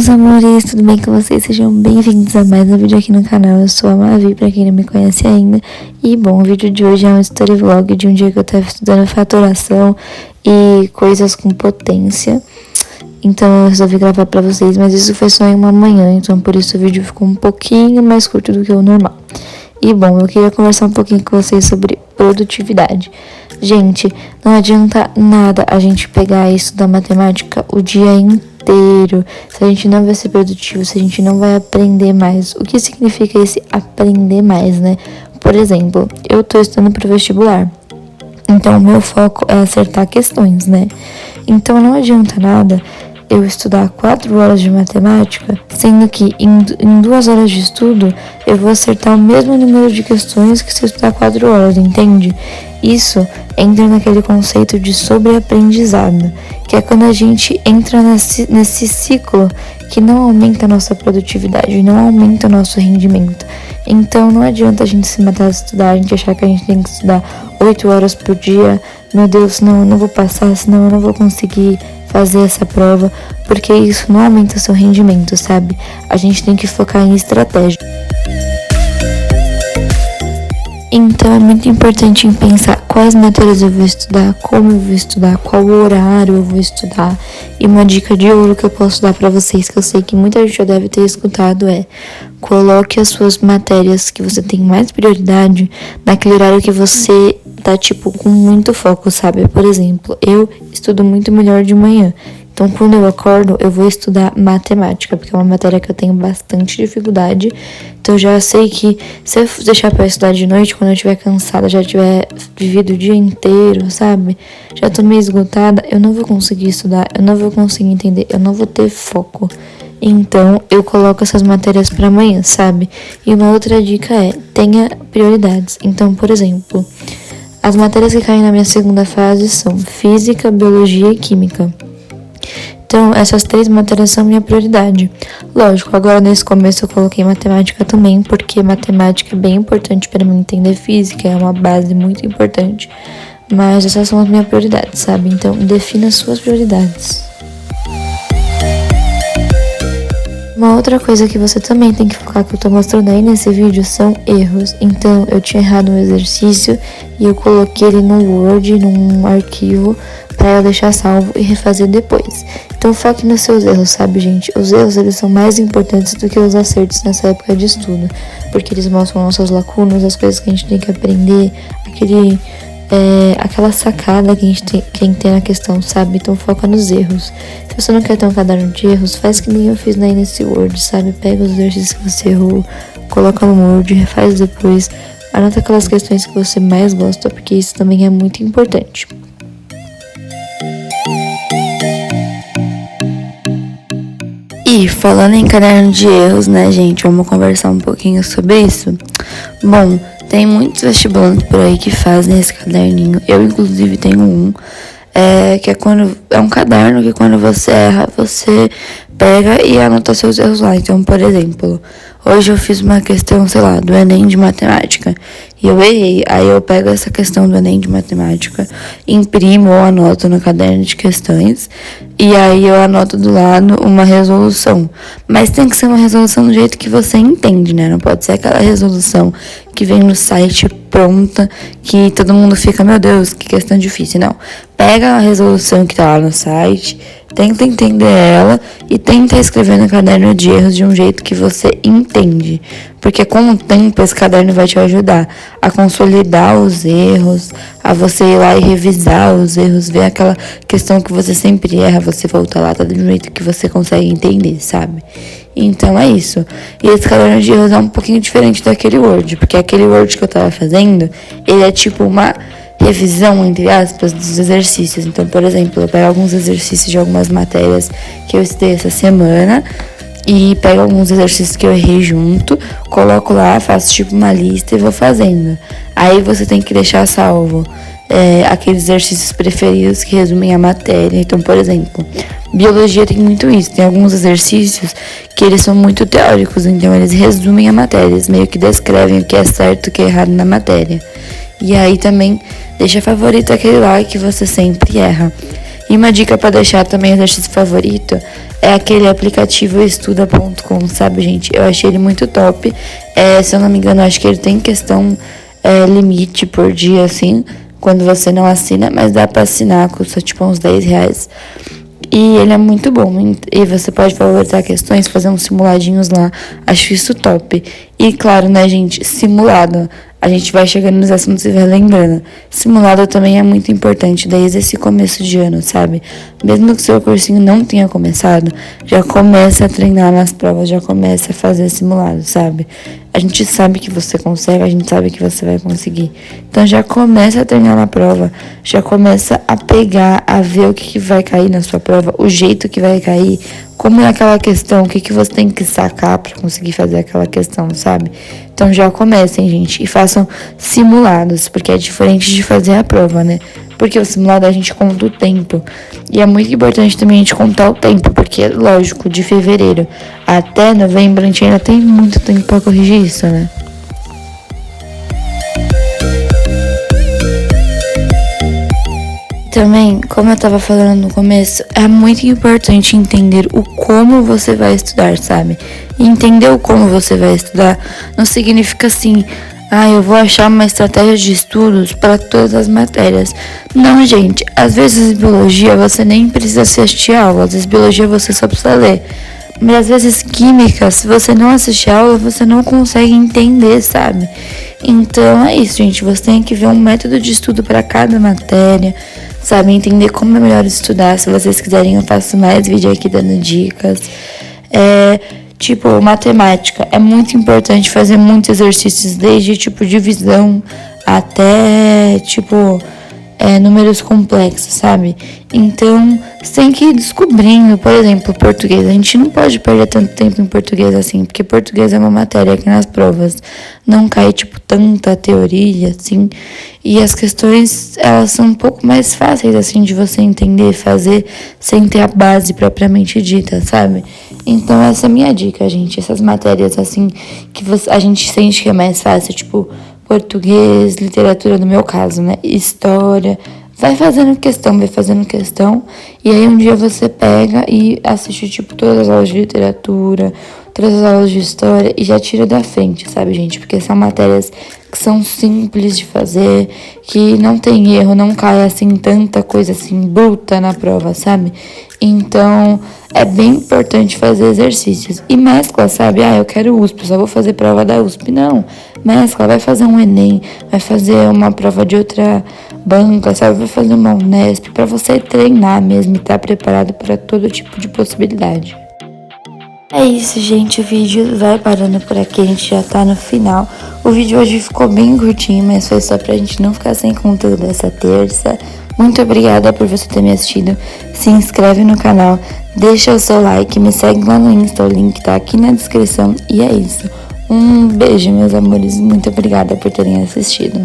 meus amores, tudo bem com vocês? Sejam bem-vindos a mais um vídeo aqui no canal. Eu sou a Mavi, pra quem não me conhece ainda. E bom, o vídeo de hoje é um story vlog de um dia que eu tava estudando fatoração e coisas com potência. Então eu resolvi gravar pra vocês, mas isso foi só em uma manhã, então por isso o vídeo ficou um pouquinho mais curto do que o normal. E bom, eu queria conversar um pouquinho com vocês sobre produtividade. Gente, não adianta nada a gente pegar e estudar matemática o dia inteiro se a gente não vai ser produtivo, se a gente não vai aprender mais. O que significa esse aprender mais, né? Por exemplo, eu tô estudando pro vestibular, então o meu foco é acertar questões, né? Então não adianta nada eu estudar 4 horas de matemática, sendo que em 2 horas de estudo eu vou acertar o mesmo número de questões que se eu estudar 4 horas, entende? Isso entra naquele conceito de sobreaprendizado, que é quando a gente entra nesse ciclo que não aumenta a nossa produtividade, não aumenta o nosso rendimento. Então não adianta a gente se matar de estudar, a gente achar que a gente tem que estudar 8 horas por dia. Meu Deus, senão eu não vou passar, senão eu não vou conseguir fazer essa prova, porque isso não aumenta o seu rendimento, sabe? A gente tem que focar em estratégia. Então é muito importante em pensar quais matérias eu vou estudar, como eu vou estudar, qual horário eu vou estudar. E uma dica de ouro que eu posso dar pra vocês, que eu sei que muita gente já deve ter escutado, é: coloque as suas matérias que você tem mais prioridade naquele horário que você tá, com muito foco, sabe? Por exemplo, eu estudo muito melhor de manhã. Então, quando eu acordo, eu vou estudar matemática, porque é uma matéria que eu tenho bastante dificuldade. Então, eu já sei que se eu deixar pra estudar de noite, quando eu estiver cansada, já tiver vivido o dia inteiro, sabe? Já tô meio esgotada, eu não vou conseguir estudar, eu não vou conseguir entender, eu não vou ter foco. Então, eu coloco essas matérias pra amanhã, sabe? E uma outra dica é: tenha prioridades. Então, por exemplo, as matérias que caem na minha segunda fase são física, biologia e química. Então, essas 3 matérias são minha prioridade. Lógico, agora nesse começo eu coloquei matemática também, porque matemática é bem importante para mim entender física, é uma base muito importante. Mas essas são as minhas prioridades, sabe? Então, defina as suas prioridades. Uma outra coisa que você também tem que focar, que eu tô mostrando aí nesse vídeo, são erros. Então, eu tinha errado um exercício e eu coloquei ele no Word, num arquivo, pra eu deixar salvo e refazer depois. Então, foque nos seus erros, sabe, gente? Os erros, eles são mais importantes do que os acertos nessa época de estudo, porque eles mostram nossas lacunas, as coisas que a gente tem que aprender, aquela sacada que a gente tem que ter na questão, sabe? Então foca nos erros. Se você não quer ter um caderno de erros, faz que nem eu fiz daí nesse Word, sabe? Pega os exercícios que você errou, coloca no Word, refaz depois, anota aquelas questões que você mais gosta, porque isso também é muito importante. E falando em caderno de erros, né, gente, vamos conversar um pouquinho sobre isso. Bom, tem muitos vestibulantes por aí que fazem esse caderninho. Eu, inclusive, tenho um. Que é um caderno que quando você erra, você pega e anota seus erros lá. Então, por exemplo, hoje eu fiz uma questão, do Enem de matemática. E eu errei. Aí eu pego essa questão do Enem de matemática, imprimo ou anoto no caderno de questões. E aí eu anoto do lado uma resolução. Mas tem que ser uma resolução do jeito que você entende, né? Não pode ser aquela resolução que vem no site pronta, que todo mundo fica: meu Deus, que questão difícil. Não. Pega a resolução que tá lá no site, tenta entender ela e tenta escrever no caderno de erros de um jeito que você entende. Porque com o tempo esse caderno vai te ajudar a consolidar os erros, a você ir lá e revisar os erros, ver aquela questão que você sempre erra, você volta lá, tá do jeito que você consegue entender, sabe? Então é isso. E esse caderno de erros é um pouquinho diferente daquele Word, porque aquele Word que eu tava fazendo, ele é tipo uma revisão, entre aspas, dos exercícios. Então, por exemplo, eu pego alguns exercícios de algumas matérias que eu estudei essa semana e pego alguns exercícios que eu errei junto, coloco lá, faço uma lista e vou fazendo. Aí você tem que deixar salvo aqueles exercícios preferidos que resumem a matéria. Então, por exemplo, biologia tem muito isso. Tem alguns exercícios que eles são muito teóricos, então eles resumem a matéria, eles meio que descrevem o que é certo e o que é errado na matéria. E aí também deixa favorito aquele lá que você sempre erra. E uma dica pra deixar também exercício favorito é aquele aplicativo estuda.com, sabe, gente? Eu achei ele muito top. Se eu não me engano, acho que ele tem questão limite por dia, assim, quando você não assina, mas dá pra assinar, custa tipo uns R$10. E ele é muito bom. E você pode favoritar questões, fazer uns simuladinhos lá. Acho isso top. E claro, né, gente, simulado. A gente vai chegando nos assuntos e vai lembrando. Simulado também é muito importante desde esse começo de ano, sabe? Mesmo que seu cursinho não tenha começado, já começa a treinar nas provas, já começa a fazer simulado, sabe? A gente sabe que você consegue, a gente sabe que você vai conseguir. Então já começa a treinar na prova, já começa a pegar, a ver o que vai cair na sua prova, o jeito que vai cair, como é aquela questão, o que você tem que sacar para conseguir fazer aquela questão, sabe? Então já comecem, gente, e façam simulados, porque é diferente de fazer a prova, né? Porque o simulado a gente conta o tempo. E é muito importante também a gente contar o tempo, porque, lógico, de fevereiro até novembro a gente ainda tem muito tempo para corrigir isso, né? Também, como eu tava falando no começo, é muito importante entender o como você vai estudar, sabe? E entender o como você vai estudar não significa assim, eu vou achar uma estratégia de estudos para todas as matérias. Não, gente, às vezes biologia você nem precisa assistir a aula, às vezes biologia você só precisa ler. Mas às vezes química, se você não assistir a aula, você não consegue entender, sabe? Então é isso, gente, você tem que ver um método de estudo para cada matéria, sabe? Entender como é melhor estudar. Se vocês quiserem, eu faço mais vídeo aqui dando dicas. Tipo, matemática. É muito importante fazer muitos exercícios, desde, tipo, divisão até, tipo, números complexos, sabe? Então, você tem que ir descobrindo, por exemplo, português. A gente não pode perder tanto tempo em português assim, porque português é uma matéria que nas provas não cai, tipo, tanta teoria, assim. E as questões, elas são um pouco mais fáceis, assim, de você entender, fazer, sem ter a base propriamente dita, sabe? Então, essa é a minha dica, gente. Essas matérias, assim, que a gente sente que é mais fácil, tipo, português, literatura no meu caso, né? História. Vai fazendo questão. E aí um dia você pega e assiste, tipo, todas as aulas de literatura, todas as aulas de história e já tira da frente, sabe, gente? Porque são matérias que são simples de fazer, que não tem erro, não cai, assim, tanta coisa, assim, bruta na prova, sabe? Então, é bem importante fazer exercícios. E mescla, sabe? Eu quero USP, só vou fazer prova da USP. Não, mescla, vai fazer um Enem, vai fazer uma prova de outra banca, sabe? Vai fazer uma Unesp, pra você treinar mesmo e estar preparado para todo tipo de possibilidade. É isso, gente, o vídeo vai parando por aqui, a gente já tá no final. O vídeo hoje ficou bem curtinho, mas foi só pra gente não ficar sem conteúdo dessa terça. Muito obrigada por você ter me assistido. Se inscreve no canal, deixa o seu like, me segue lá no Insta, o link tá aqui na descrição. E é isso. Um beijo, meus amores. Muito obrigada por terem assistido.